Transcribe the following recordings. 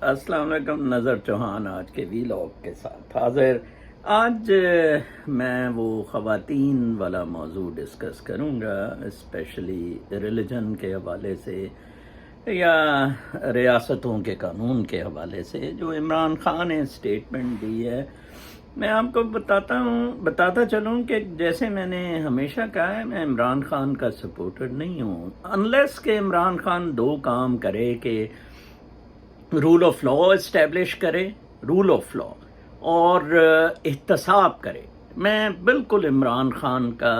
السلام علیکم، نظر چوہان آج کے ویلاگ کے ساتھ حاضر۔ آج میں وہ خواتین والا موضوع ڈسکس کروں گا، اسپیشلی ریلیجن کے حوالے سے یا ریاستوں کے قانون کے حوالے سے جو عمران خان نے اسٹیٹمنٹ دی ہے۔ میں آپ کو بتاتا چلوں کہ جیسے میں نے ہمیشہ کہا ہے، میں عمران خان کا سپورٹر نہیں ہوں انلیس کہ عمران خان دو کام کرے کہ رول آف لا اسٹیبلش کرے، رول آف لا، اور احتساب کرے۔ میں بالکل عمران خان کا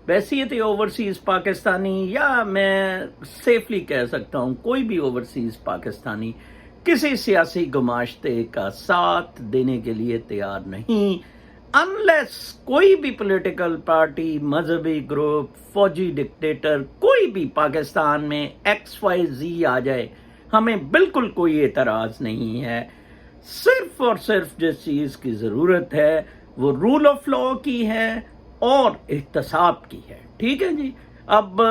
بحیثیت اوورسیز پاکستانی، یا میں سیفلی کہہ سکتا ہوں کوئی بھی اوورسیز پاکستانی، کسی سیاسی گماشتے کا ساتھ دینے کے لیے تیار نہیں، انلیس کوئی بھی پولیٹیکل پارٹی، مذہبی گروپ، فوجی ڈکٹیٹر، کوئی بھی پاکستان میں XYZ آ جائے، ہمیں بالکل کوئی اعتراض نہیں ہے۔ صرف اور صرف جس چیز کی ضرورت ہے وہ رول آف لا کی ہے اور احتساب کی ہے، ٹھیک ہے جی۔ اب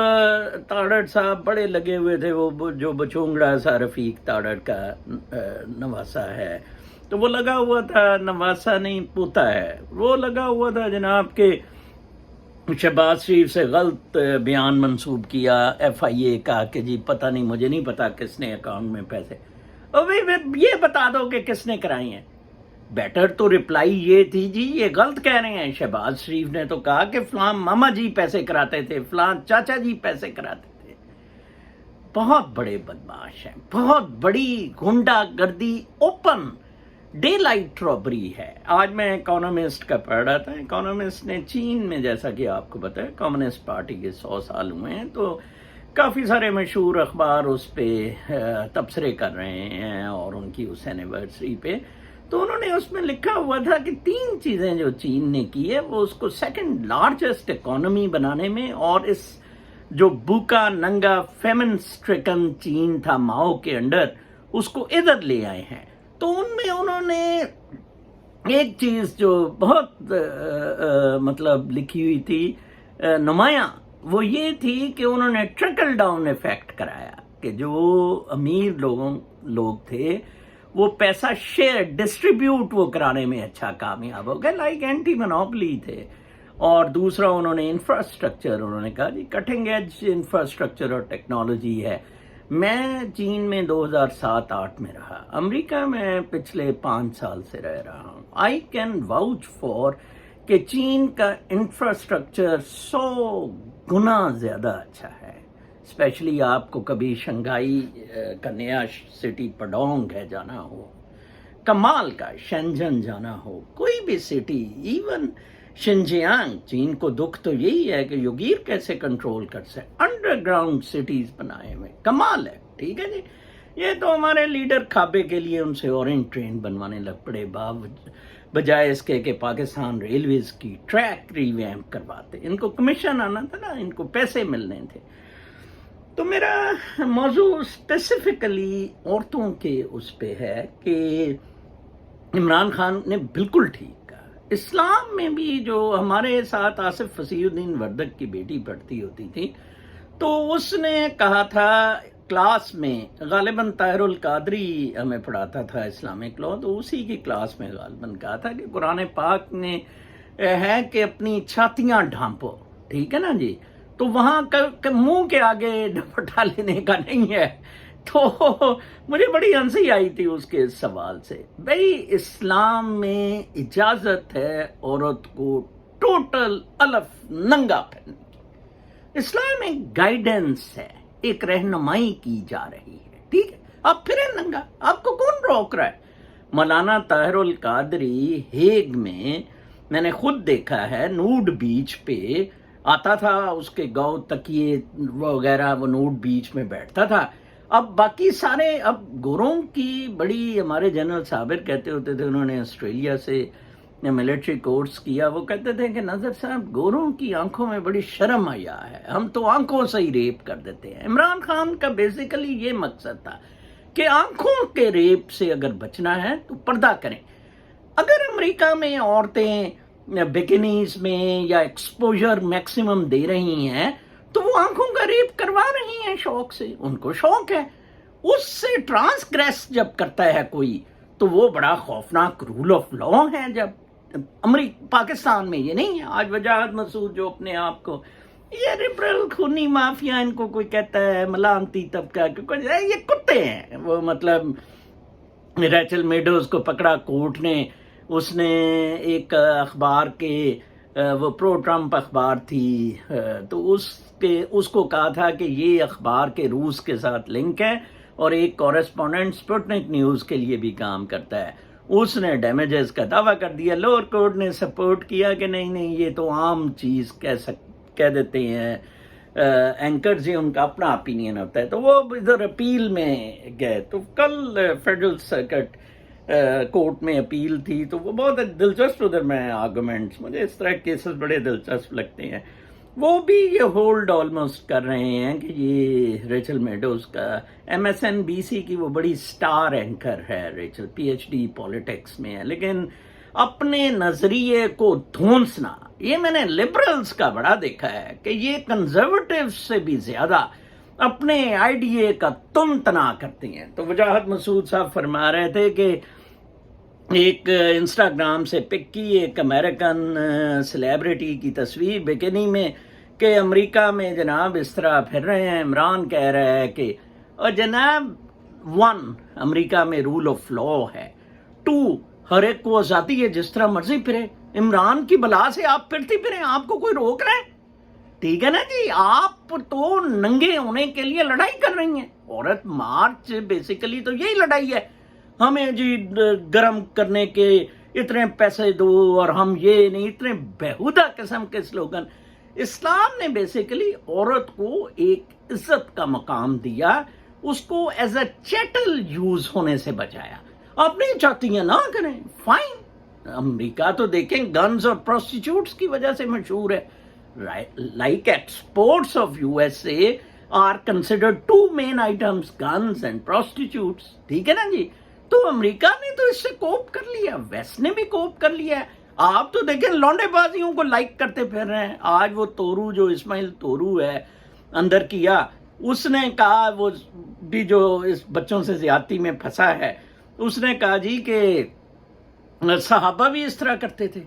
تاڑڑ صاحب بڑے لگے ہوئے تھے، وہ جو بچونگڑا سا رفیق تاڑڑ کا نواسا ہے، تو وہ لگا ہوا تھا، نواسا نہیں پوتا ہے، وہ لگا ہوا تھا جناب کے شہباز شریف سے غلط بیان منسوب کیا FIA کا کہ جی پتہ نہیں، مجھے نہیں پتا کس نے اکاؤنٹ میں پیسے، یہ بتا دو کہ کس نے کرائی ہیں۔ بیٹر تو رپلائی یہ تھی جی یہ غلط کہہ رہے ہیں۔ شہباز شریف نے تو کہا کہ فلاں ماما جی پیسے کراتے تھے، فلاں چاچا جی پیسے کراتے تھے۔ بہت بڑے بدماش ہیں، بہت بڑی غنڈہ گردی، اوپن ڈے لائٹ رابری ہے۔ آج میں اکانومسٹ کا پڑھ رہا تھا، اکانومسٹ نے چین میں، جیسا کہ آپ کو پتہ ہے کمیونسٹ پارٹی کے 100 سال ہوئے ہیں، تو کافی سارے مشہور اخبار اس پہ تبصرے کر رہے ہیں اور ان کی اس اینیورسری پہ، تو انہوں نے اس میں لکھا ہوا تھا کہ 3 چیزیں جو چین نے کی ہے وہ اس کو سیکنڈ لارجسٹ اکانومی بنانے میں، اور اس جو بوکا ننگا فیمن سٹرکن چین تھا ماؤ کے انڈر، اس کو ادھر لے آئے ہیں۔ تو ان میں انہوں نے ایک چیز جو بہت مطلب لکھی ہوئی تھی نمایاں، وہ یہ تھی کہ انہوں نے ٹرکل ڈاؤن ایفیکٹ کرایا کہ جو امیر لوگ تھے وہ پیسہ شیئر ڈسٹریبیوٹ وہ کرانے میں اچھا کامیاب ہو گئے، لائک اینٹی مونوپلی تھے۔ اور دوسرا انہوں نے انفراسٹرکچر، انہوں نے کہا جی کٹنگ ایج انفراسٹرکچر اور ٹیکنالوجی ہے۔ میں چین میں 2007-08 میں رہا، امریکہ میں پچھلے 5 سال سے رہ رہا ہوں۔ آئی کین واؤچ فار کہ چین کا انفراسٹرکچر 100 گنا زیادہ اچھا ہے۔ اسپیشلی آپ کو کبھی شنگھائی کا نیا سٹی پڈونگ ہے جانا ہو، کمال کا شنجن جانا ہو، کوئی بھی سٹی، ایون شنجیانگ، چین کو دکھ تو یہی ہے کہ یوگیر کیسے کنٹرول کر سکے، انڈر گراؤنڈ سٹیز بنائے ہوئے، کمال ہے، ٹھیک ہے جی۔ یہ تو ہمارے لیڈر کھابے کے لیے ان سے اورنج ٹرین بنوانے لگ پڑے، بجائے اس کے کہ پاکستان ریلویز کی ٹریک ریویمپ کرواتے۔ ان کو کمیشن آنا تھا نا، ان کو پیسے ملنے تھے۔ تو میرا موضوع اسپیسیفکلی عورتوں کے اس پہ ہے کہ عمران خان نے بالکل ٹھیک کہا۔ اسلام میں بھی جو ہمارے ساتھ آصف فصیح الدین وردک کی بیٹی پڑھتی ہوتی تھی، تو اس نے کہا تھا کلاس میں، غالباً طاہر القادری ہمیں پڑھاتا تھا اسلامک لا، تو اسی کی کلاس میں غالباً کہا تھا کہ قرآن پاک نے ہے کہ اپنی چھاتیاں ڈھانپو، ٹھیک ہے نا جی، تو وہاں منہ کے آگے دوپٹہ لینے کا نہیں ہے۔ تو مجھے بڑی ہنسی آئی تھی اس کے سوال سے۔ بھئی اسلام میں اجازت ہے عورت کو ٹوٹل الف ننگا پہننے کی، اسلام ایک گائیڈنس ہے، ایک رہنمائی کی جا رہی ہے، ٹھیک ہے، آپ پھریں ننگا، آپ کو کون روک رہا ہے؟ مولانا طاہر القادری ہیگ میں نے خود دیکھا ہے، نوڈ بیچ پہ آتا تھا، اس کے گاؤں تکیے وغیرہ، وہ نوڈ بیچ میں بیٹھتا تھا۔ اب باقی سارے، اب گوروں کی بڑی، ہمارے جنرل صابر کہتے ہوتے تھے، انہوں نے آسٹریلیا سے ملٹری کورس کیا، وہ کہتے تھے کہ نظر صاحب گوروں کی آنکھوں میں بڑی شرم آیا ہے، ہم تو آنکھوں سے ہی ریپ کر دیتے ہیں۔ عمران خان کا بیسیکلی یہ مقصد تھا کہ آنکھوں کے ریپ سے اگر بچنا ہے تو پردہ کریں۔ اگر امریکہ میں عورتیں بکینیز میں یا ایکسپوجر میکسیمم دے رہی ہیں تو وہ آنکھوں کا ریپ کروا رہی ہیں شوق سے، ان کو شوق ہے، اس سے ٹرانسگریس جب کرتا ہے کوئی تو وہ بڑا خوفناک رول آف لا ہے. جب پاکستان میں یہ نہیں ہے. آج وجاہت مسعود جو اپنے آپ کو یہ لبرل خونی مافیا ان کو کوئی کہتا ہے ملامتی طبقہ کیونکہ یہ کتے ہیں. وہ مطلب ریچل میڈوز کو پکڑا کورٹ نے, اس نے ایک اخبار کے وہ پرو ٹرمپ اخبار تھی تو اس کو کہا تھا کہ یہ اخبار کے روس کے ساتھ لنک ہے اور ایک کورسپونڈنٹ سپوٹنک نیوز کے لیے بھی کام کرتا ہے. اس نے ڈیمیجز کا دعویٰ کر دیا. لوور کورٹ نے سپورٹ کیا کہ نہیں یہ تو عام چیز کہہ دیتے ہیں اینکرز, ہی ان کا اپنا اپینین ہوتا ہے. تو وہ ادھر اپیل میں گئے. تو کل فیڈرل سرکٹ کورٹ میں اپیل تھی تو وہ بہت دلچسپ ادھر میں آرگومنٹس, مجھے اس طرح کیسز بڑے دلچسپ لگتے ہیں. وہ بھی یہ ہولڈ آلموسٹ کر رہے ہیں کہ یہ ریچل میڈوز کا MSNBC کی وہ بڑی سٹار اینکر ہے ریچل, PhD پولیٹکس میں ہے, لیکن اپنے نظریے کو دھونسنا یہ میں نے لبرلز کا بڑا دیکھا ہے کہ یہ کنزرویٹو سے بھی زیادہ اپنے آئیڈیے کا تم تنا کرتے ہیں. تو وجاہت مسعود صاحب فرما رہے تھے کہ ایک انسٹاگرام سے پک کی ایک امریکن سیلیبریٹی کی تصویر بکینی میں کہ امریکہ میں جناب اس طرح پھر رہے ہیں. عمران کہہ رہا ہے کہ اور جناب 1 امریکہ میں رول آف لا ہے, 2 ہر ایک کو آزادی ہے جس طرح مرضی پھرے. عمران کی بلا سے آپ پھرتی پھریں, آپ کو کوئی روک رہا ہے؟ ٹھیک ہے نا جی, آپ تو ننگے ہونے کے لیے لڑائی کر رہی ہیں. عورت مارچ بیسیکلی تو یہی لڑائی ہے, ہمیں جی گرم کرنے کے اتنے پیسے دو اور ہم یہ نہیں, اتنے بےہودہ قسم کے سلوگن. اسلام نے بیسیکلی عورت کو ایک عزت کا مقام دیا, اس کو ایز اے چیٹل یوز ہونے سے بچایا. آپ نہیں چاہتی ہیں نہ کریں, فائن. امریکہ تو دیکھیں گنز اور پروسٹیٹیوٹس کی وجہ سے مشہور ہے. Like exports of USA are considered 2 main items, guns and prostitutes. ٹھیک ہے نا جی. تو امریکہ نے تو اس سے کوپ کر لیا, ویسٹ نے بھی کوپ کر لیا. آپ تو دیکھیں لونڈے بازیوں کو لائک کرتے پھر رہے ہیں. آج وہ تورو جو اسماعیل تورو ہے اندر کیا, اس نے کہا, وہ بھی جو اس بچوں سے زیادتی میں پھنسا ہے, اس نے کہا جی کہ صحابہ بھی اس طرح کرتے تھے.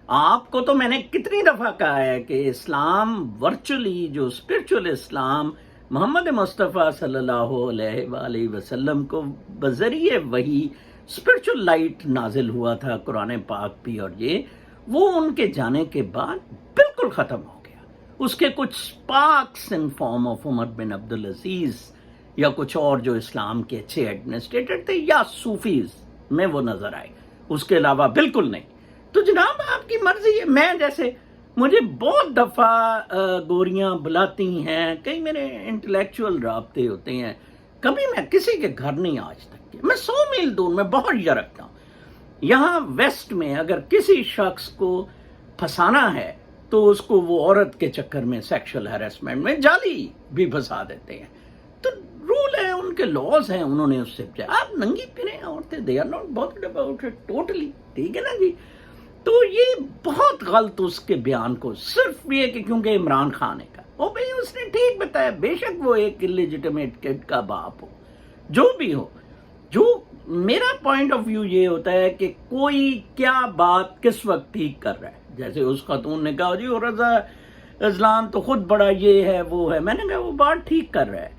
آپ کو تو میں نے کتنی دفعہ کہا ہے کہ اسلام ورچولی جو اسپرچول اسلام محمد مصطفیٰ صلی اللہ علیہ وآلہ وسلم کو بذریعہ وہی اسپرچول لائٹ نازل ہوا تھا, قرآن پاک بھی, اور یہ وہ ان کے جانے کے بعد بالکل ختم ہو گیا. اس کے کچھ سپارکس ان فارم آف عمر بن عبدالعزیز یا کچھ اور جو اسلام کے اچھے ایڈمنسٹریٹر تھے یا صوفیز میں وہ نظر آئے, اس کے علاوہ بالکل نہیں. تو جناب آپ کی مرضی ہے. میں جیسے مجھے بہت دفعہ گوریاں بلاتی ہیں, کئی میرے انٹلیکچوئل رابطے ہوتے ہیں, کبھی میں کسی کے گھر نہیں آج تک کے. میں 100 میل دور میں بہت یہ رکھتا ہوں. یہاں ویسٹ میں اگر کسی شخص کو پھنسانا ہے تو اس کو وہ عورت کے چکر میں سیکشل ہیراسمنٹ میں جعلی بھی پھنسا دیتے ہیں. تو رول ہے, ان کے لاز ہیں, انہوں نے اس سے آپ ننگی پھریں عورتیں, they are not bothered about it totally. ٹھیک ہے نا جی. تو یہ بہت غلط اس کے بیان کو, صرف یہ کہ کیونکہ عمران خان کا, وہ بھائی اس نے ٹھیک بتایا, بے شک وہ ایک لیجیٹمیٹ کڈ کا باپ ہو, جو بھی ہو. جو میرا پوائنٹ آف ویو یہ ہوتا ہے کہ کوئی کیا بات کس وقت ٹھیک کر رہا ہے. جیسے اس خاتون نے کہا جی رضا اسلام تو خود بڑا یہ ہے وہ ہے, میں نے کہا وہ بات ٹھیک کر رہا ہے.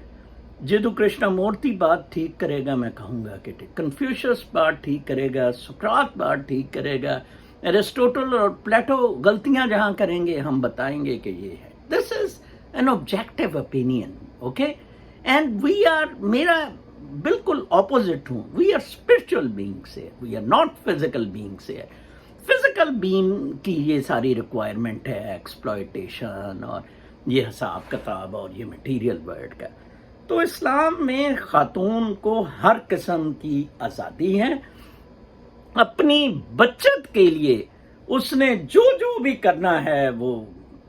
جدو کرشنا مورتی بات ٹھیک کرے گا, میں کہوں گا کہ کنفیوشس بات ٹھیک کرے گا, سقراط بات ٹھیک کرے گا, ایرسٹوٹل اور پلیٹو غلطیاں جہاں کریں گے ہم بتائیں گے کہ یہ ہے. This is an objective opinion, okay. And we are, میرا بالکل اپوزٹ ہوں, وی آر اسپرچل بینگس ہے, we are not physical beings ہے. فزیکل بینگ کی یہ ساری ریکوائرمنٹ ہے, ایکسپلائٹیشن اور یہ حساب کتاب اور یہ مٹیریل ورلڈ کا. تو اسلام میں خاتون کو ہر قسم کی آزادی ہے. اپنی بچت کے لیے اس نے جو بھی کرنا ہے وہ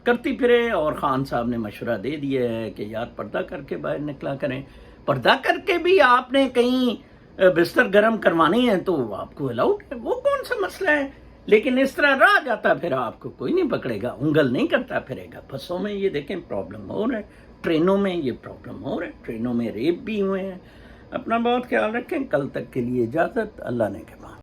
کرتی پھرے. اور خان صاحب نے مشورہ دے دیا ہے کہ یار پردہ کر کے باہر نکلا کریں. پردہ کر کے بھی آپ نے کہیں بستر گرم کروانے ہیں تو آپ کو الاؤڈ ہے, وہ کون سا مسئلہ ہے. لیکن اس طرح رہ جاتا پھر آپ کو کوئی نہیں پکڑے گا, انگل نہیں کرتا پھرے گا. بسوں میں یہ دیکھیں پرابلم ہو رہا ہے, ٹرینوں میں یہ پرابلم ہو رہا ہے, ٹرینوں میں ریپ بھی ہوئے ہیں, اپنا بہت خیال رکھیں. کل تک کے لیے اجازت. اللہ نے